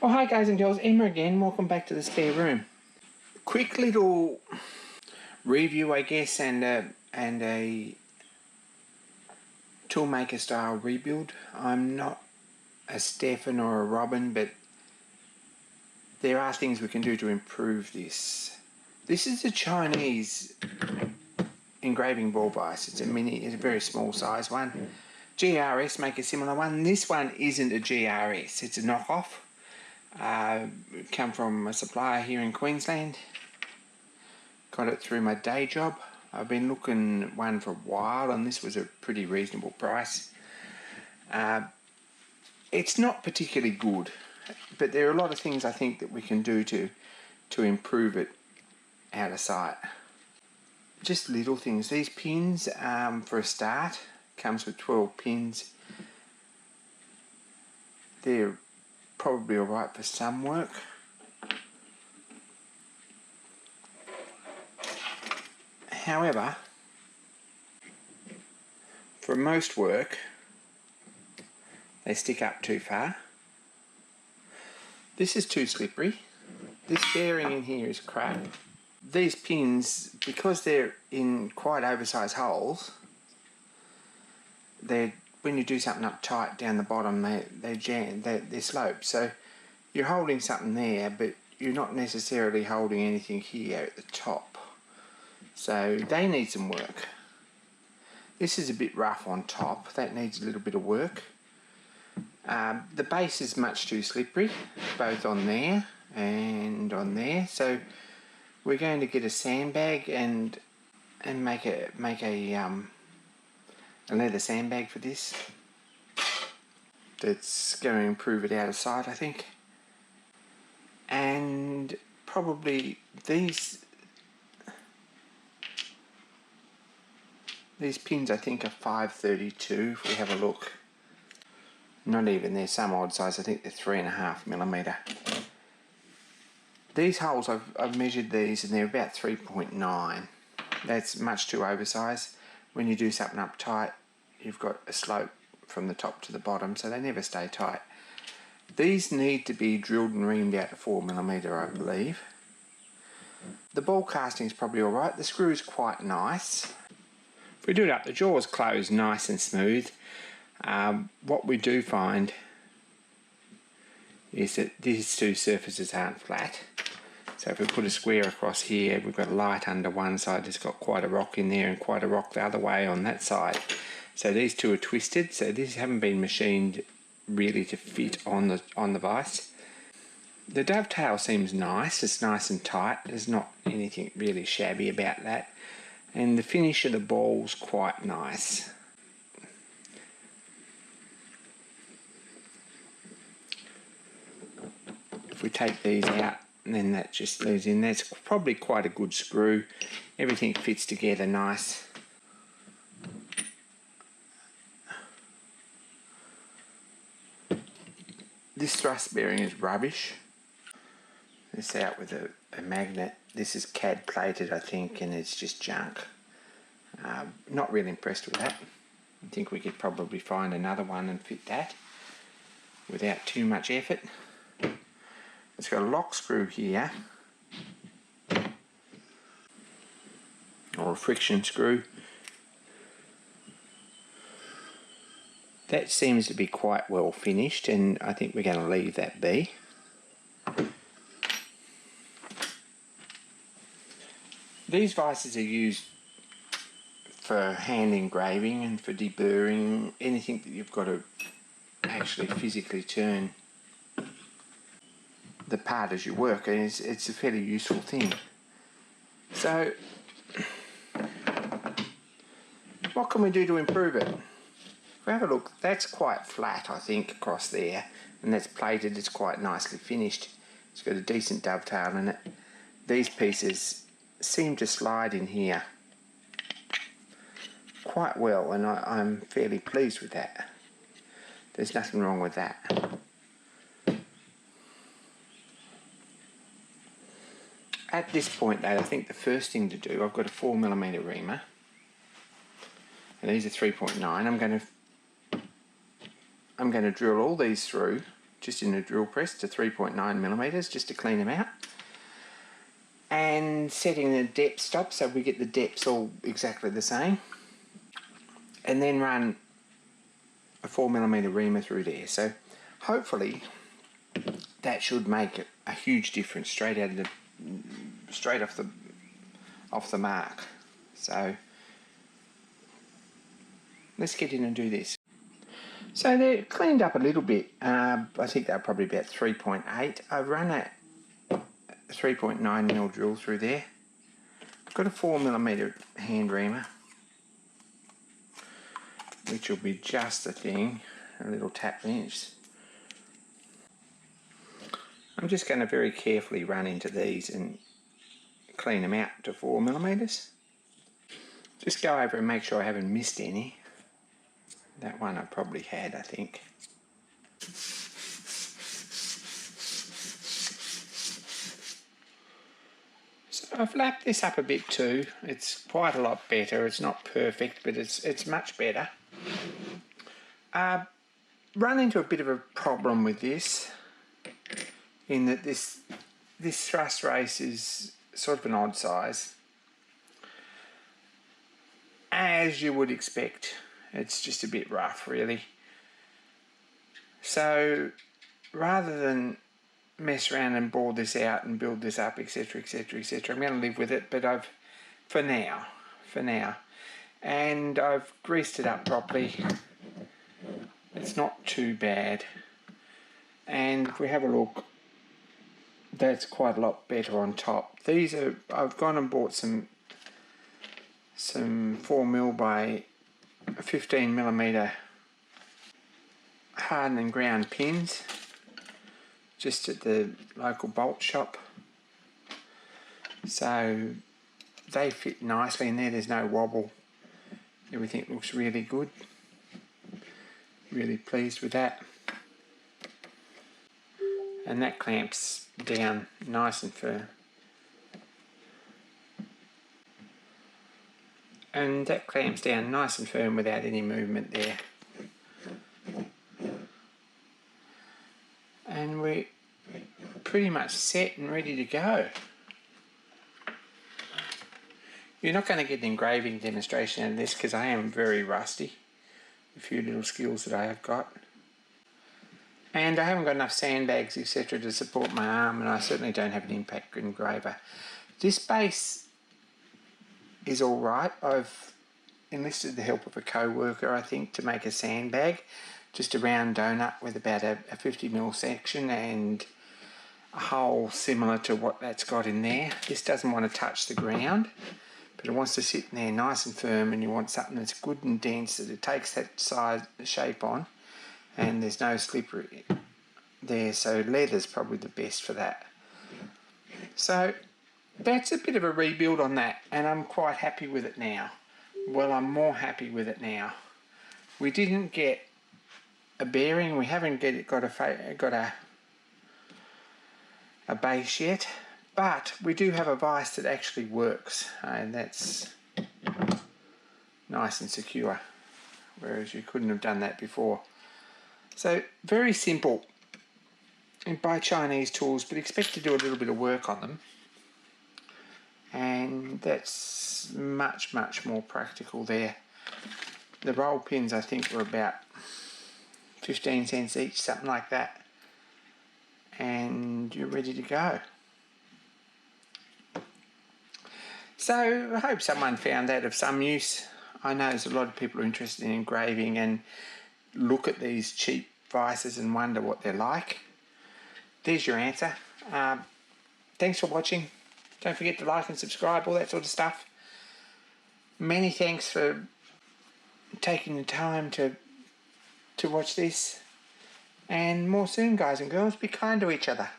Oh, hi guys and girls, Emma again. Welcome back to the spare room. Quick little review, I guess, and a toolmaker style rebuild. I'm not a Stefan or a Robin, but there are things we can do to improve this. This is a Chinese engraving ball vise. It's a very small size one. GRS make a similar one. This one isn't a GRS, it's a knockoff. Come from a supplier here in Queensland. Got it through my day job. I've been looking at one for a while and this was a pretty reasonable price. It's not particularly good, but there are a lot of things I think that we can do to improve it out of sight. Just little things. These pins, for a start, comes with 12 pins. They're probably alright for some work. However, for most work, they stick up too far. This is too slippery. This bearing in here is crap. These pins, because they're in quite oversized holes, when you do something up tight down the bottom, they're sloped. So you're holding something there, but you're not necessarily holding anything here at the top. So they need some work. This is a bit rough on top. That needs a little bit of work. The base is much too slippery, both on there and on there. So we're going to get a sandbag and make a leather sandbag for this. That's going to improve it out of sight, I think. And probably these pins, I think, are 532 if we have a look. Not even, they're some odd size. I think they're 3.5mm. These holes, I've measured these and they're about 3.9. That's much too oversized. When you do something up tight, you've got a slope from the top to the bottom, so they never stay tight. These need to be drilled and reamed out to 4mm, I believe. The ball casting is probably alright. The screw is quite nice. If we do it up, the jaws close nice and smooth. What we do find is that these two surfaces aren't flat. So if we put a square across here, we've got a light under one side, it's got quite a rock in there and quite a rock the other way on that side. So these two are twisted, so these haven't been machined really to fit on the vise. The dovetail seems nice, it's nice and tight, there's not anything really shabby about that. And the finish of the ball's quite nice. If we take these out, and then that just leaves in, that's probably quite a good screw. Everything fits together nice. This thrust bearing is rubbish. This out with a magnet. This is CAD plated, I think, and it's just junk. Not really impressed with that. I think we could probably find another one and fit that without too much effort. It's got a lock screw here, or a friction screw. That seems to be quite well finished, and I think we're going to leave that be. These vices are used for hand engraving and for deburring, anything that you've got to actually physically turn the part as you work, and it's a fairly useful thing. So what can we do to improve it? If we have a look, that's quite flat, I think, across there, and that's plated, it's quite nicely finished. It's got a decent dovetail in it. These pieces seem to slide in here quite well, and I'm fairly pleased with that. There's nothing wrong with that. At this point though, I think the first thing to do, I've got a 4mm reamer, and these are 3.9. I'm going to drill all these through just in a drill press to 3.9mm just to clean them out. And setting the depth stop so we get the depths all exactly the same. And then run a 4mm reamer through there. So hopefully that should make a huge difference straight off the mark. So let's get in and do this. So they're cleaned up a little bit. I think they're probably about 3.8. I've run a 3.9mm drill through there. I've got a 4mm hand reamer, which will be just the thing, a little tap wrench. I'm just going to very carefully run into these and clean them out to 4mm. Just go over and make sure I haven't missed any. That one I probably had, I think. So I've lapped this up a bit too. It's quite a lot better. It's not perfect, but it's much better. Run into a bit of a problem with this, in that this thrust race is sort of an odd size. As you would expect, it's just a bit rough really. So rather than mess around and bore this out and build this up, etc, etc, etc, I'm going to live with it, but for now, and I've greased it up properly. It's not too bad, and if we have a look, that's quite a lot better on top. These are, I've gone and bought some 4mm by 15mm hardened and ground pins, just at the local bolt shop. So they fit nicely in there, there's no wobble. Everything looks really good. Really pleased with that. And that clamps down nice and firm. And that clamps down nice and firm without any movement there. And we're pretty much set and ready to go. You're not going to get an engraving demonstration out of this because I am very rusty. A few little skills that I have got. And I haven't got enough sandbags, etc. to support my arm, and I certainly don't have an impact engraver. This base is alright. I've enlisted the help of a co-worker, I think, to make a sandbag. Just a round donut with about a 50mm section and a hole similar to what that's got in there. This doesn't want to touch the ground, but it wants to sit in there nice and firm, and you want something that's good and dense, that it takes that size shape on, and there's no slippery there, so leather's probably the best for that. So that's a bit of a rebuild on that, and I'm quite happy with it now. Well, I'm more happy with it now. We didn't get a bearing, we haven't got a base yet, but we do have a vise that actually works, and that's nice and secure, whereas you couldn't have done that before. So very simple, and buy Chinese tools, but expect to do a little bit of work on them, and that's much more practical there. The roll pins I think were about 15 cents each, something like that, and you're ready to go. So I hope someone found that of some use. I know there's a lot of people interested in engraving and look at these cheap vices and wonder what they're like. There's your answer. Thanks for watching. Don't forget to like and subscribe, all that sort of stuff. Many thanks for taking the time to watch this. And more soon, guys and girls. Be kind to each other.